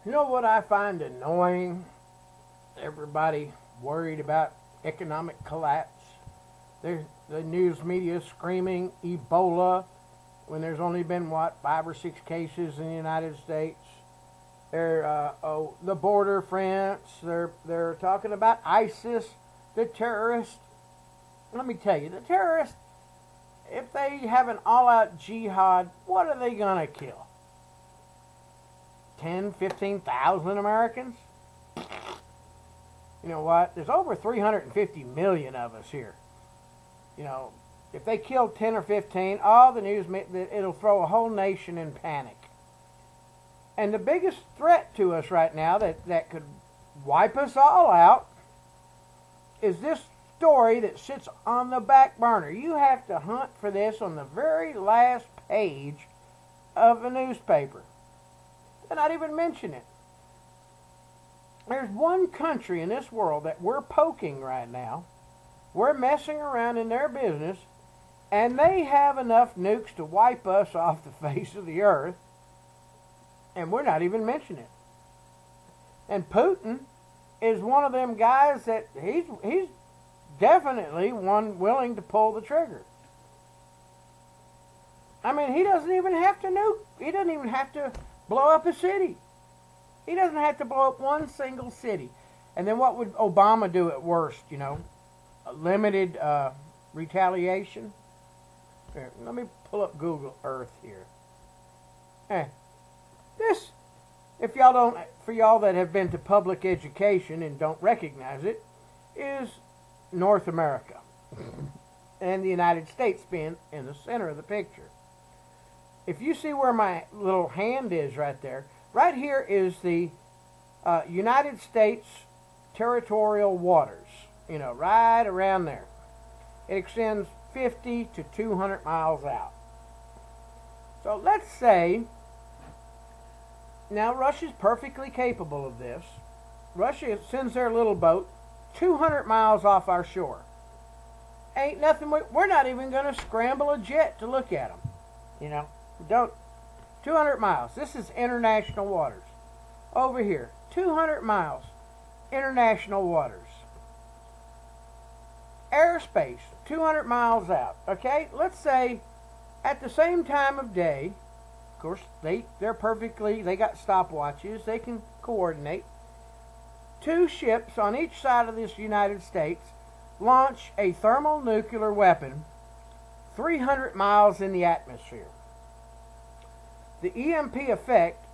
You know what I find annoying? Everybody worried about economic collapse. There's the news media screaming Ebola when there's only been, what, 5 or 6 cases in the United States. The border France. They're talking about ISIS, the terrorists. Let me tell you, the terrorists, if they have an all-out jihad, what are they going to kill? 10, 15,000 Americans? You know what? There's over 350 million of us here. You know, if they kill 10 or 15, all the news, it'll throw a whole nation in panic. And the biggest threat to us right now that could wipe us all out is this story that sits on the back burner. You have to hunt for this on the very last page of a newspaper. And not even mention it. There's one country in this world that we're poking right now. We're messing around in their business, and they have enough nukes to wipe us off the face of the earth, and we're not even mentioning it. And Putin is one of them guys that he's definitely one willing to pull the trigger. I mean, he doesn't even have to nuke. He doesn't even have to blow up a city. He doesn't have to blow up one single city. And then what would Obama do at worst, you know? A limited retaliation? Here, let me pull up Google Earth here. This, if y'all don't, for y'all that have been to public education and don't recognize it, is North America. And the United States being in the center of the picture. If you see where my little hand is right there, right here is the United States territorial waters, you know, right around there. It extends 50 to 200 miles out. So let's say, now Russia's perfectly capable of this. Russia sends their little boat 200 miles off our shore. Ain't nothing, we're not even going to scramble a jet to look at them, you know. Don't. 200 miles. This is international waters. Over here, 200 miles, international waters. Airspace, 200 miles out. Okay, let's say at the same time of day, of course, they got stopwatches, they can coordinate. 2 ships on each side of this United States launch a thermonuclear weapon 300 miles in the atmosphere. The EMP effect,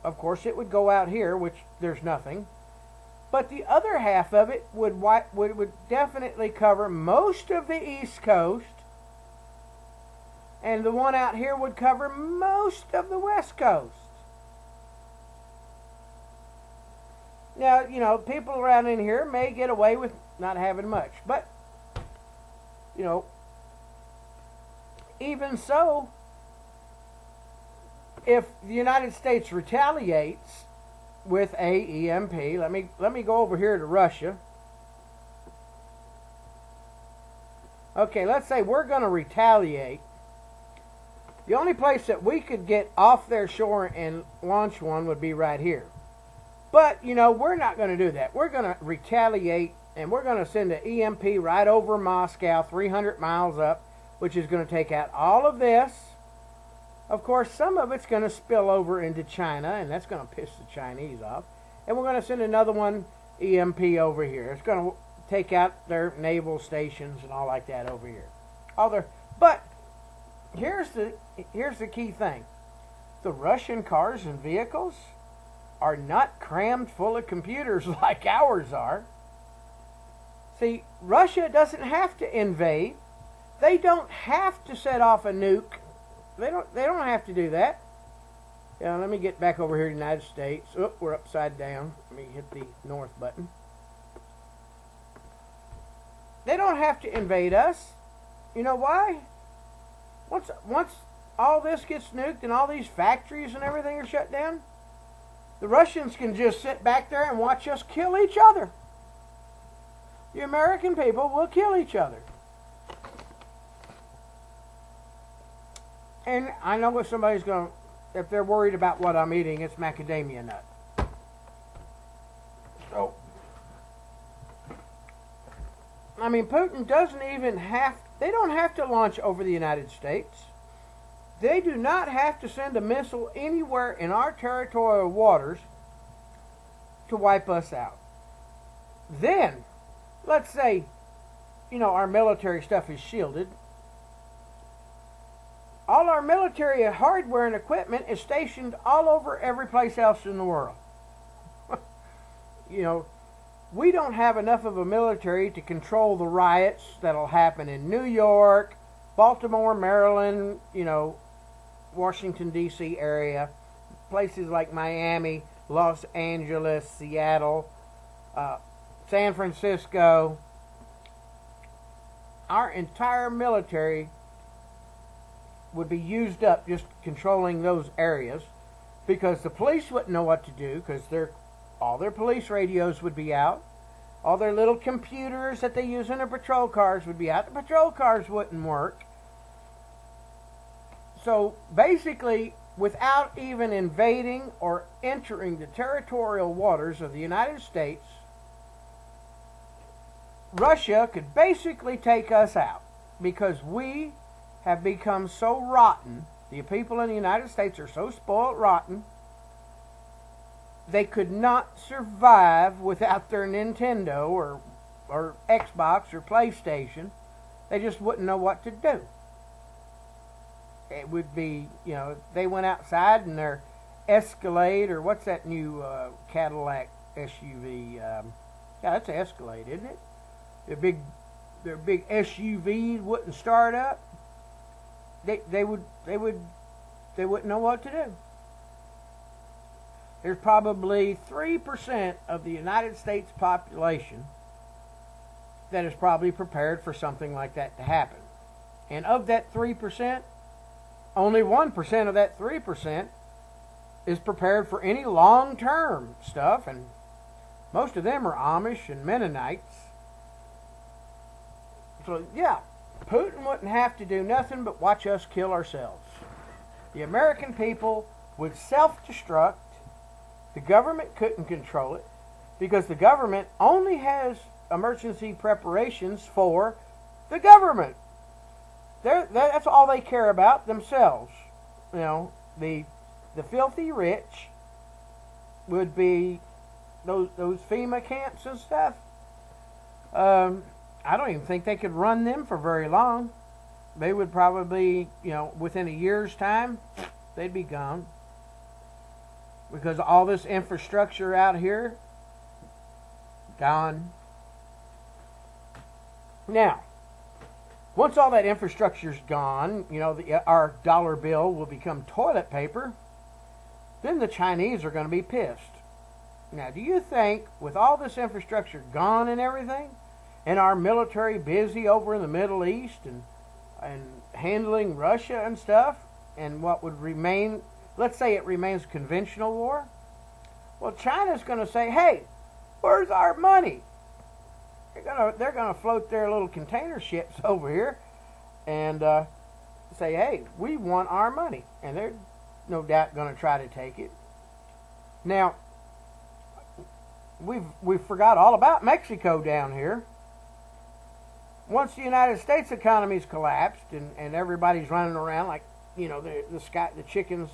of course, it would go out here, which there's nothing. But the other half of it would definitely cover most of the East Coast. And the one out here would cover most of the West Coast. Now, you know, people around in here may get away with not having much. But, you know, even so, if the United States retaliates with a EMP, let me go over here to Russia. Okay, let's say we're going to retaliate. The only place that we could get off their shore and launch one would be right here. But, you know, we're not going to do that. We're going to retaliate, and we're going to send an EMP right over Moscow, 300 miles up, which is going to take out all of this. Of course, some of it's going to spill over into China, and that's going to piss the Chinese off. And we're going to send another one, EMP, over here. It's going to take out their naval stations and all like that over here. But here's the key thing. The Russian cars and vehicles are not crammed full of computers like ours are. See, Russia doesn't have to invade. They don't have to set off a nuke. They don't have to do that. Yeah, let me get back over here to the United States. Oh, we're upside down. Let me hit the north button. They don't have to invade us. You know why? Once all this gets nuked and all these factories and everything are shut down, the Russians can just sit back there and watch us kill each other. The American people will kill each other. And I know what somebody's going to, if they're worried about what I'm eating, it's macadamia nut. So, I mean, Putin doesn't even they don't have to launch over the United States. They do not have to send a missile anywhere in our territorial waters to wipe us out. Then, let's say, our military stuff is shielded. All our military hardware and equipment is stationed all over every place else in the world. We don't have enough of a military to control the riots that'll happen in New York, Baltimore, Maryland, Washington, D.C. area, places like Miami, Los Angeles, Seattle, San Francisco. Our entire military would be used up just controlling those areas, because the police wouldn't know what to do, because all their police radios would be out. All their little computers that they use in their patrol cars would be out. The patrol cars wouldn't work. So basically, without even invading or entering the territorial waters of the United States, Russia could basically take us out, because we have become so rotten. The people in the United States are so spoiled rotten. They could not survive without their Nintendo or Xbox or PlayStation. They just wouldn't know what to do. It would be, they went outside in their Escalade, or what's that new Cadillac SUV? Yeah, that's an Escalade, isn't it? Their big SUV wouldn't start up. They wouldn't know what to do. There's probably 3% of the United States population that is probably prepared for something like that to happen. And of that 3%, only 1% of that 3% is prepared for any long-term stuff, and most of them are Amish and Mennonites. So, yeah, Putin wouldn't have to do nothing but watch us kill ourselves. The American people would self-destruct. The government couldn't control it, because the government only has emergency preparations for the government. That's all they care about, themselves. The filthy rich would be those FEMA camps and stuff. I don't even think they could run them for very long. They would probably, within a year's time, they'd be gone. Because all this infrastructure out here, gone. Now, once all that infrastructure's gone, our dollar bill will become toilet paper, then the Chinese are going to be pissed. Now, do you think, with all this infrastructure gone and everything, and our military busy over in the Middle East and handling Russia and stuff, and what would remain, let's say it remains conventional war, well, China's going to say, hey, where's our money? They're going to float their little container ships over here and say, hey, we want our money. And they're no doubt going to try to take it. Now, we've forgot all about Mexico down here. Once the United States economy's collapsed and everybody's running around like, the chickens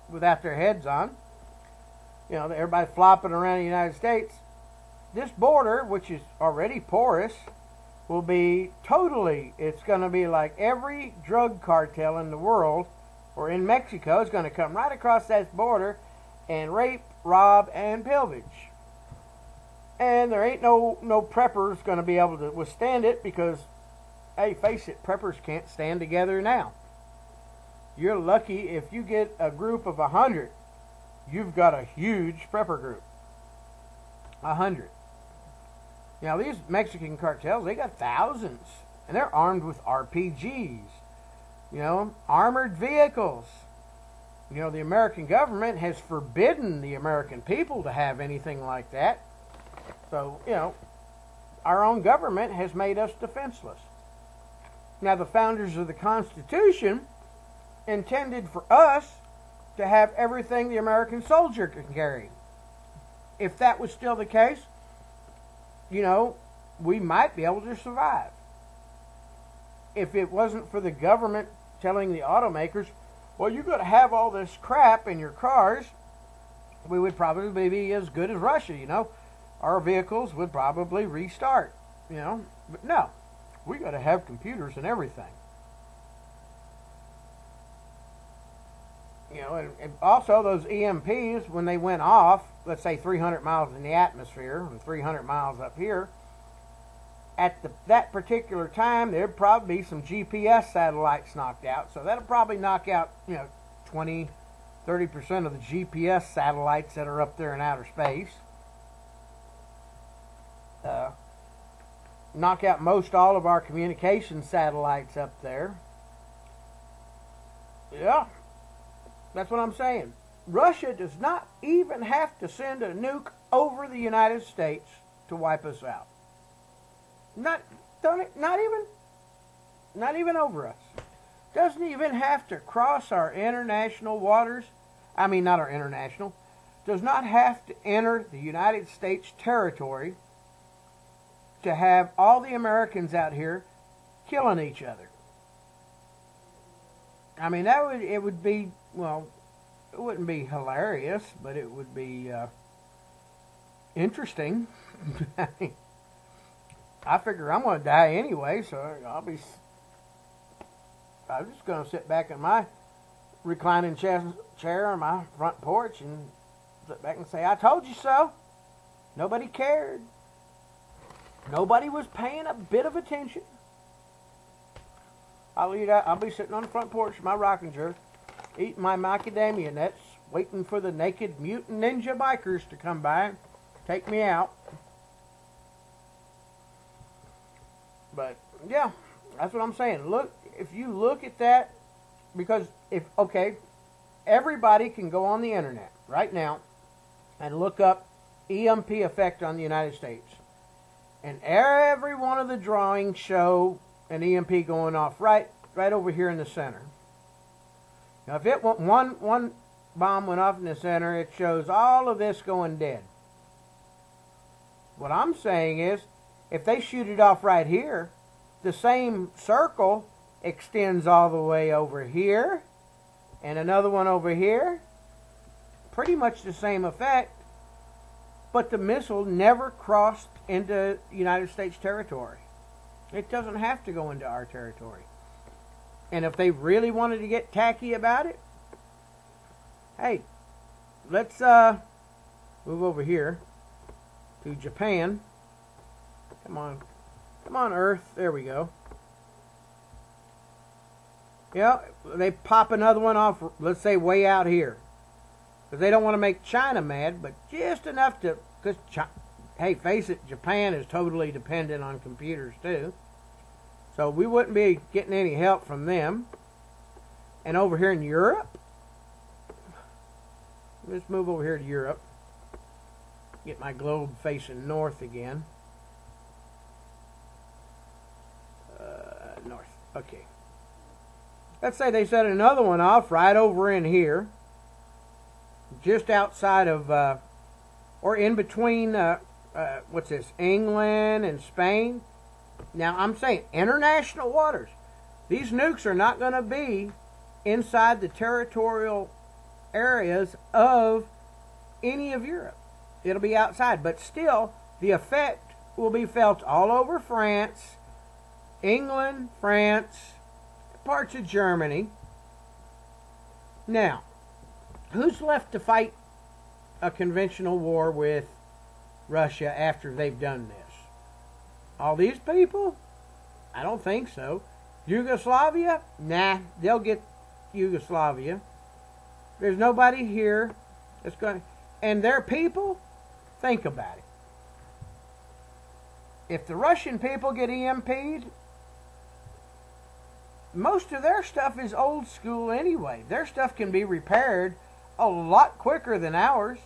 without their heads on, everybody flopping around the United States, this border, which is already porous, will be it's going to be like every drug cartel in the world, or in Mexico, is going to come right across that border and rape, rob, and pillage. And there ain't no preppers going to be able to withstand it, because, hey, face it, preppers can't stand together now. You're lucky if you get a group of 100. You've got a huge prepper group. 100. Now, these Mexican cartels, they got thousands. And they're armed with RPGs. Armored vehicles. The American government has forbidden the American people to have anything like that. So, our own government has made us defenseless. Now, the founders of the Constitution intended for us to have everything the American soldier can carry. if that was still the case, you know, we might be able to survive. If it wasn't for the government telling the automakers, well, you're going to have all this crap in your cars, we would probably be as good as Russia, you know. Our vehicles would probably restart, you know. But no, we got to have computers and everything. You know, and also those EMPs, when they went off, let's say 300 miles in the atmosphere and 300 miles up here, at that particular time, there'd probably be some GPS satellites knocked out. So that'll probably knock out, you know, 20, 30% of the GPS satellites that are up there in outer space. Knock out most all of our communication satellites up there. Yeah, that's what I'm saying. Russia does not even have to send a nuke over the United States to wipe us out. Not even over us. Doesn't even have to cross our international waters. I mean, not our international. Does not have to enter the United States territory to have all the Americans out here killing each other. I mean, it would be, well, it wouldn't be hilarious, but it would be interesting. I figure I'm going to die anyway, so I'm just going to sit back in my reclining chair on my front porch and sit back and say, I told you so. Nobody cared. Nobody was paying a bit of attention. I'll be sitting on the front porch of my rocking chair, eating my macadamia nuts, waiting for the naked mutant ninja bikers to come by and take me out. But, yeah, that's what I'm saying. Look, if you look at that, because everybody can go on the internet right now and look up EMP effect on the United States. And every one of the drawings show an EMP going off right over here in the center. Now, if one bomb went off in the center, it shows all of this going dead. What I'm saying is, if they shoot it off right here, the same circle extends all the way over here, and another one over here. Pretty much the same effect, but the missile never crossed into United States territory. It doesn't have to go into our territory. And if they really wanted to get tacky about it, hey, let's move over here to Japan. Come on, Earth. There we go. Yeah, they pop another one off, let's say way out here. Because they don't want to make China mad, but just enough to, because, hey, face it, Japan is totally dependent on computers too. So we wouldn't be getting any help from them. And over here in Europe, let's move over here to Europe. Get my globe facing north again. North, okay. Let's say they set another one off right over in here. Just outside of, or in between, what's this, England and Spain. Now, I'm saying international waters. These nukes are not going to be inside the territorial areas of any of Europe. It'll be outside. But still, the effect will be felt all over France, England, France, parts of Germany. Now, who's left to fight a conventional war with Russia after they've done this? All these people? I don't think so. Yugoslavia? Nah, they'll get Yugoslavia. There's nobody here that's going to... And their people? Think about it. If the Russian people get EMP'd, most of their stuff is old school anyway. Their stuff can be repaired a lot quicker than ours.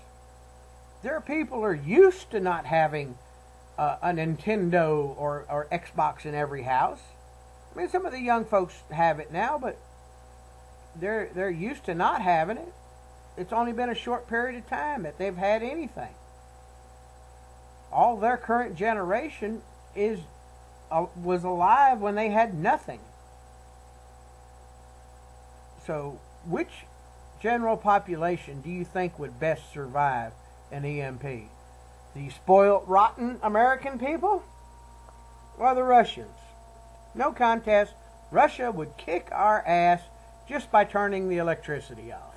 Their people are used to not having a Nintendo or Xbox in every house. I mean, some of the young folks have it now, but they're used to not having it. It's only been a short period of time that they've had anything. all their current generation was alive when they had nothing. So, which general population do you think would best survive an EMP? The spoiled, rotten American people? Or the Russians? No contest. Russia would kick our ass just by turning the electricity off.